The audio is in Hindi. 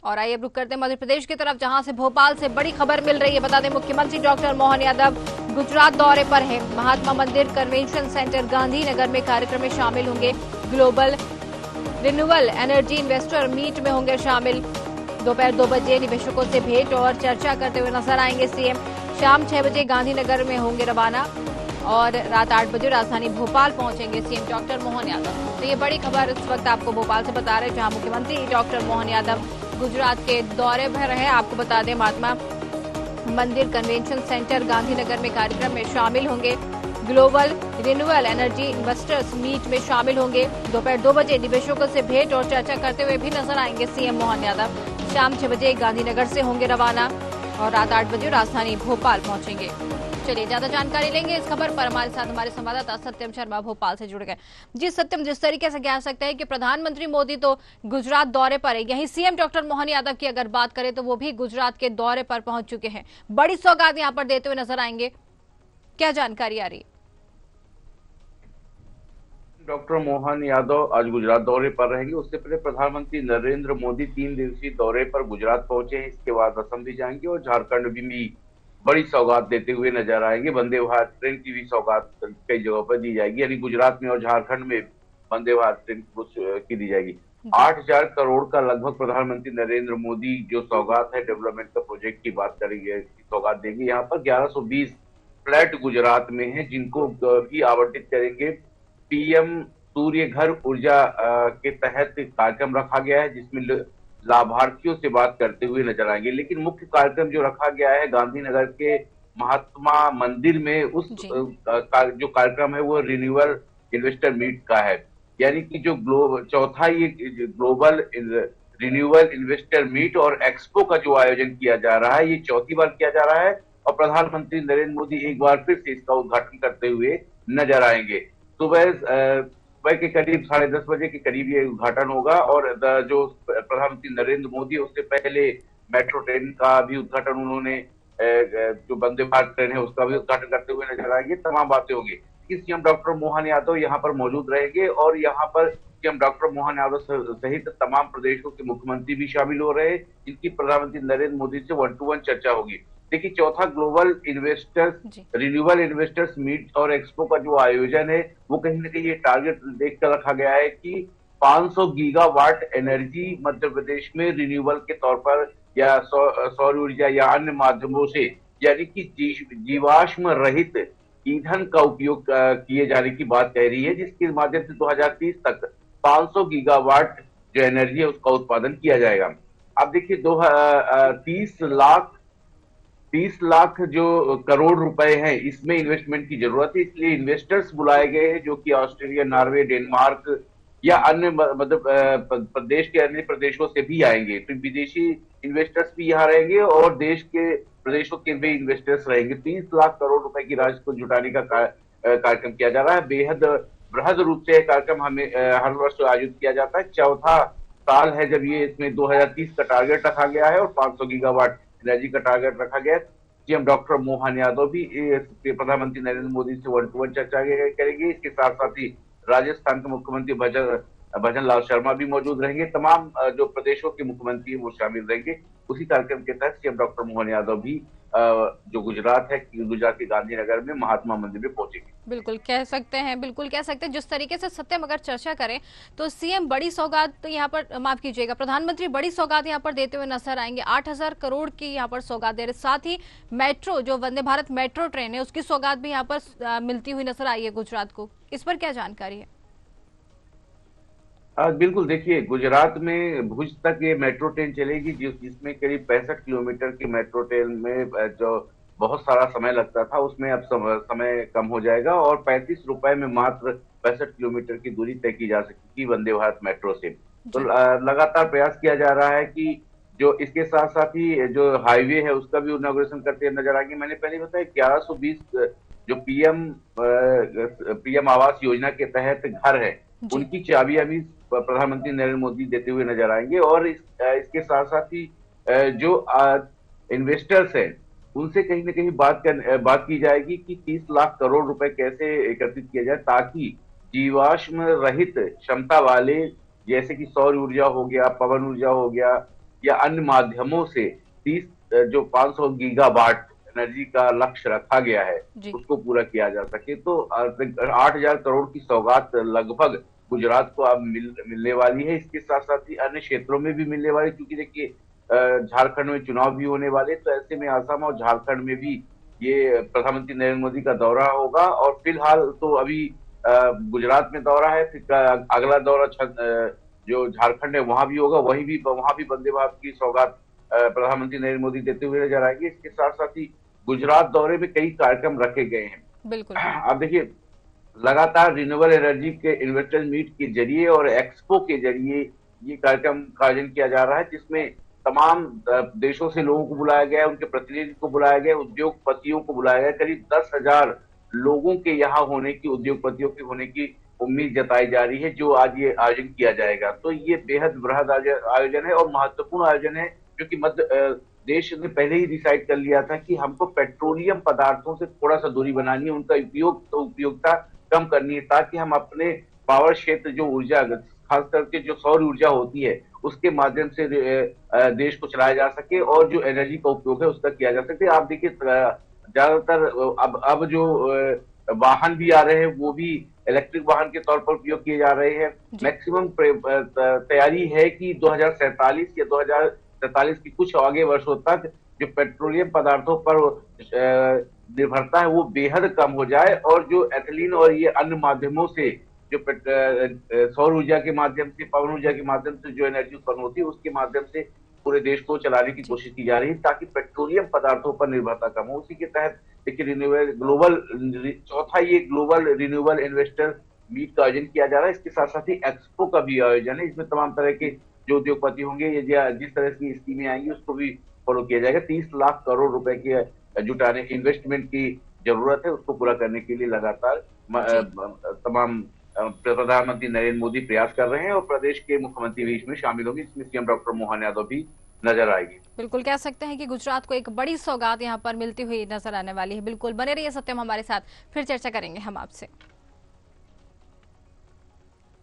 और आइए अब रुक करते हैं मध्य प्रदेश की तरफ, जहां से भोपाल से बड़ी खबर मिल रही है। बता दें, मुख्यमंत्री डॉक्टर मोहन यादव गुजरात दौरे पर हैं। महात्मा मंदिर कन्वेंशन सेंटर गांधीनगर में कार्यक्रम में शामिल होंगे। Global renewable energy investor meet में होंगे शामिल। दोपहर 2 बजे निवेशकों से भेंट और चर्चा करते हुए नजर आएंगे सीएम। शाम 6 बजे गांधीनगर में होंगे रवाना और रात 8 बजे राजधानी भोपाल पहुंचेंगे सीएम डॉक्टर मोहन यादव। तो ये बड़ी खबर इस वक्त आपको भोपाल से बता रहे हैं, जहां मुख्यमंत्री डॉक्टर मोहन यादव गुजरात के दौरे पर है। आपको बता दें, महात्मा मंदिर कन्वेंशन सेंटर गांधीनगर में कार्यक्रम में शामिल होंगे। Global renewable energy investors meet में शामिल होंगे। दोपहर 2 बजे निवेशकों से भेंट और चर्चा करते हुए भी नजर आएंगे सीएम मोहन यादव। शाम 6 बजे गांधीनगर से होंगे रवाना और रात 8 बजे राजधानी भोपाल पहुंचेंगे। चलिए ज्यादा जानकारी लेंगे इस खबर पर। हमारे साथ हमारे संवाददाता सत्यम शर्मा भोपाल से जुड़ गए। जी सत्यम, जिस तरीके से कह सकते हैं कि प्रधानमंत्री मोदी तो गुजरात दौरे पर है, यहीं सीएम डॉक्टर मोहन यादव की अगर बात करें तो वो भी गुजरात के दौरे पर पहुंच चुके हैं। बड़ी सौगात यहां पर देते हुए नजर आएंगे, क्या जानकारी आ रही है? डॉक्टर मोहन यादव आज गुजरात दौरे पर रहेंगे। उससे पहले प्रधानमंत्री नरेंद्र मोदी 3 दिवसीय दौरे पर गुजरात पहुंचे हैं। इसके बाद असम भी जाएंगे और झारखंड भी बड़ी सौगात देते हुए नजर आएंगे। वंदे भारत ट्रेन की भी सौगात कई जगहों पर दी जाएगी, यानी गुजरात में और झारखंड में वंदे भारत ट्रेन की दी जाएगी। 8,000 करोड़ का लगभग प्रधानमंत्री नरेंद्र मोदी जो सौगात है डेवलपमेंट का प्रोजेक्ट की बात करेंगे, सौगात देंगे। यहाँ पर 1120 फ्लैट गुजरात में है, जिनको भी आवंटित करेंगे। पीएम सूर्य घर ऊर्जा के तहत कार्यक्रम रखा गया है, जिसमें लाभार्थियों से बात करते हुए नजर आएंगे। लेकिन मुख्य कार्यक्रम जो रखा गया है गांधीनगर के महात्मा मंदिर में, उस जी जो कार्यक्रम है वो रिन्यूअल इन्वेस्टर मीट का है। यानी कि जो चौथा ये ग्लोबल रिन्यूअल इन्वेस्टर मीट और एक्सपो का जो आयोजन किया जा रहा है, ये चौथी बार किया जा रहा है। और प्रधानमंत्री नरेंद्र मोदी एक बार फिर से इसका उद्घाटन करते हुए नजर आएंगे। सुबह के करीब 10:30 बजे के करीब ये उद्घाटन होगा। और जो प्रधानमंत्री नरेंद्र मोदी उससे पहले मेट्रो ट्रेन का भी उद्घाटन उन्होंने, जो वंदे भारत ट्रेन है उसका भी उद्घाटन करते हुए नजर आएंगे। तमाम बातें होंगी। सीएम डॉक्टर मोहन यादव यहाँ पर मौजूद रहेंगे और यहाँ पर सीएम डॉक्टर मोहन यादव सहित तमाम प्रदेशों के मुख्यमंत्री भी शामिल हो रहे हैं, जिनकी प्रधानमंत्री नरेंद्र मोदी से 1-to-1 चर्चा होगी। देखिए, चौथा ग्लोबल इन्वेस्टर्स जी रिन्यूएबल इन्वेस्टर्स मीट और एक्सपो का जो आयोजन है वो कहीं ना कहीं ये टारगेट देखकर रखा गया है कि 500 गीगावाट एनर्जी मध्य प्रदेश में रिन्यूएबल के तौर पर या सौर ऊर्जा या अन्य माध्यमों से, यानी कि जीवाश्म रहित ईंधन का उपयोग किए जाने की बात कह रही है, जिसके माध्यम से 2030 तक 500 गीगावाट जो एनर्जी है उसका उत्पादन किया जाएगा। अब देखिए, 30 लाख जो करोड़ रुपए हैं इसमें इन्वेस्टमेंट की जरूरत है। इसलिए इन्वेस्टर्स बुलाए गए हैं, जो कि ऑस्ट्रेलिया, नॉर्वे, डेनमार्क या अन्य मतलब प्रदेश के अन्य प्रदेशों से भी आएंगे। तो विदेशी इन्वेस्टर्स भी यहाँ रहेंगे और देश के प्रदेशों के भी इन्वेस्टर्स रहेंगे। 30 लाख करोड़ रुपए की राशि को जुटाने का कार्यक्रम किया जा रहा है। बेहद बृहद रूप से कार्यक्रम हमें हर वर्ष आयोजित किया जाता है। चौथा साल है जब ये इसमें 2030 का टारगेट रखा गया है और 500 गीगावाट एनर्जी का टारगेट रखा गया है। सीएम डॉक्टर मोहन यादव भी प्रधानमंत्री नरेंद्र मोदी से 1-to-1 चर्चा करेंगे। इसके साथ साथ ही राजस्थान के मुख्यमंत्री भजन लाल शर्मा भी मौजूद रहेंगे। तमाम जो प्रदेशों के मुख्यमंत्री वो शामिल रहेंगे। उसी कार्यक्रम के तहत सीएम डॉक्टर मोहन यादव भी जो गुजरात है, गुजरात के गांधीनगर में महात्मा मंदिर में पहुंचेंगे। बिल्कुल कह सकते हैं, बिल्कुल कह सकते हैं। जिस तरीके से सत्यम अगर चर्चा करें तो सीएम बड़ी सौगात तो यहाँ पर, माफ कीजिएगा, प्रधानमंत्री बड़ी सौगात यहाँ पर देते हुए नजर आएंगे। 8,000 करोड़ की यहाँ पर सौगात दे रहे। साथ ही मेट्रो, जो वंदे भारत मेट्रो ट्रेन है, उसकी सौगात भी यहाँ पर मिलती हुई नजर आई है गुजरात को। इस पर क्या जानकारी है? बिल्कुल, देखिए, गुजरात में भुज तक ये मेट्रो ट्रेन चलेगी, जिसमें करीब 65 किलोमीटर की मेट्रो ट्रेन में जो बहुत सारा समय लगता था उसमें अब समय कम हो जाएगा और 35 रुपए में मात्र 65 किलोमीटर की दूरी तय की जा सकेगी वंदे भारत मेट्रो से। तो जी लगातार प्रयास किया जा रहा है कि जो इसके साथ साथ ही जो हाईवे है उसका भी इनॉग्रेशन करते नजर आएंगे। मैंने पहले बताया 1120 जो पीएम आवास योजना के तहत घर है, जी उनकी चाबियां भी प्रधानमंत्री नरेंद्र मोदी देते हुए नजर आएंगे। और इसके साथ साथ ही जो इन्वेस्टर्स हैं उनसे कहीं ना कहीं बात की जाएगी कि 30 लाख करोड़ रुपए कैसे एकत्रित किया जाए, ताकि जीवाश्म रहित क्षमता वाले, जैसे कि सौर ऊर्जा हो गया, पवन ऊर्जा हो गया, या अन्य माध्यमों से 30 जो 500 गीगावाट एनर्जी का लक्ष्य रखा गया है जी। उसको पूरा किया जा सके। तो 8,000 करोड़ की सौगात लगभग गुजरात को अब मिलने वाली है। इसके साथ साथ ही अन्य क्षेत्रों में भी मिलने वाली, क्योंकि देखिए झारखंड में चुनाव भी होने वाले, तो ऐसे में असम और झारखंड में भी ये प्रधानमंत्री नरेंद्र मोदी का दौरा होगा। और फिलहाल तो अभी गुजरात में दौरा है, फिर अगला दौरा जो झारखंड है वहां भी होगा, वहां भी वंदे भारत की सौगात प्रधानमंत्री नरेंद्र मोदी देते हुए नजर आएंगे। इसके साथ साथ ही गुजरात दौरे में कई कार्यक्रम रखे गए बिल्कुल। हैं। आप देखिए लगातार रिन्यूएबल एनर्जी के इन्वेस्टर मीट के जरिए और एक्सपो के जरिए ये कार्यक्रम का आयोजन किया जा रहा है, जिसमें तमाम देशों से लोगों को बुलाया गया है, उनके प्रतिनिधि को बुलाया गया, उद्योगपतियों को बुलाया गया। करीब 10,000 लोगों के यहाँ होने की, उद्योगपतियों के होने की उम्मीद जताई जा रही है, जो आज ये आयोजन किया जाएगा। तो ये बेहद बृहद आयोजन है और महत्वपूर्ण आयोजन है, क्योंकि देश ने पहले ही डिसाइड कर लिया था कि हमको पेट्रोलियम पदार्थों से थोड़ा सा दूरी बनानी है, उनका उपयोगिता कम करनी है, ताकि हम अपने पावर क्षेत्र जो ऊर्जा, खास करके जो सौर ऊर्जा होती है, उसके माध्यम से देश को चलाया जा सके और जो एनर्जी का उपयोग है उसका किया जा सके। आप देखिए ज्यादातर अब जो वाहन भी आ रहे हैं वो भी इलेक्ट्रिक वाहन के तौर पर उपयोग किए जा रहे हैं। मैक्सिमम तैयारी है कि 2047 या 2047 की कुछ आगे वर्षों तक जो पेट्रोलियम पदार्थों पर निर्भरता है वो बेहद कम हो जाए, और जो एथिलीन और ये अन्य माध्यमों से जो सौर ऊर्जा के माध्यम से, पवन ऊर्जा के माध्यम से जो एनर्जी उत्पन्न होती है उसके माध्यम से पूरे देश को चलाने की कोशिश की जा रही है, ताकि पेट्रोलियम पदार्थों पर निर्भरता कम हो। उसी के तहत देखिए चौथा ये ग्लोबल रिन्यूएबल इन्वेस्टर मीट का आयोजन किया जा रहा है। इसके साथ साथ ही एक्सपो का भी आयोजन है, इसमें तमाम तरह के जो उद्योगपति होंगे या जिस तरह की स्कीमें आएंगी उसको भी फॉलो किया जाएगा। 30 लाख करोड़ रुपए के जुटाने, इन्वेस्टमेंट की जरूरत है, उसको पूरा करने के लिए लगातार तमाम प्रधानमंत्री नरेंद्र मोदी प्रयास कर रहे हैं और प्रदेश के मुख्यमंत्री भी इसमें शामिल होंगे, जिसमें सीएम डॉक्टर मोहन यादव भी नजर आएगी। बिल्कुल कह सकते हैं कि गुजरात को एक बड़ी सौगात यहाँ पर मिलती हुई नजर आने वाली है। बिल्कुल बने रहिए सत्यम हमारे साथ, फिर चर्चा करेंगे हम आपसे।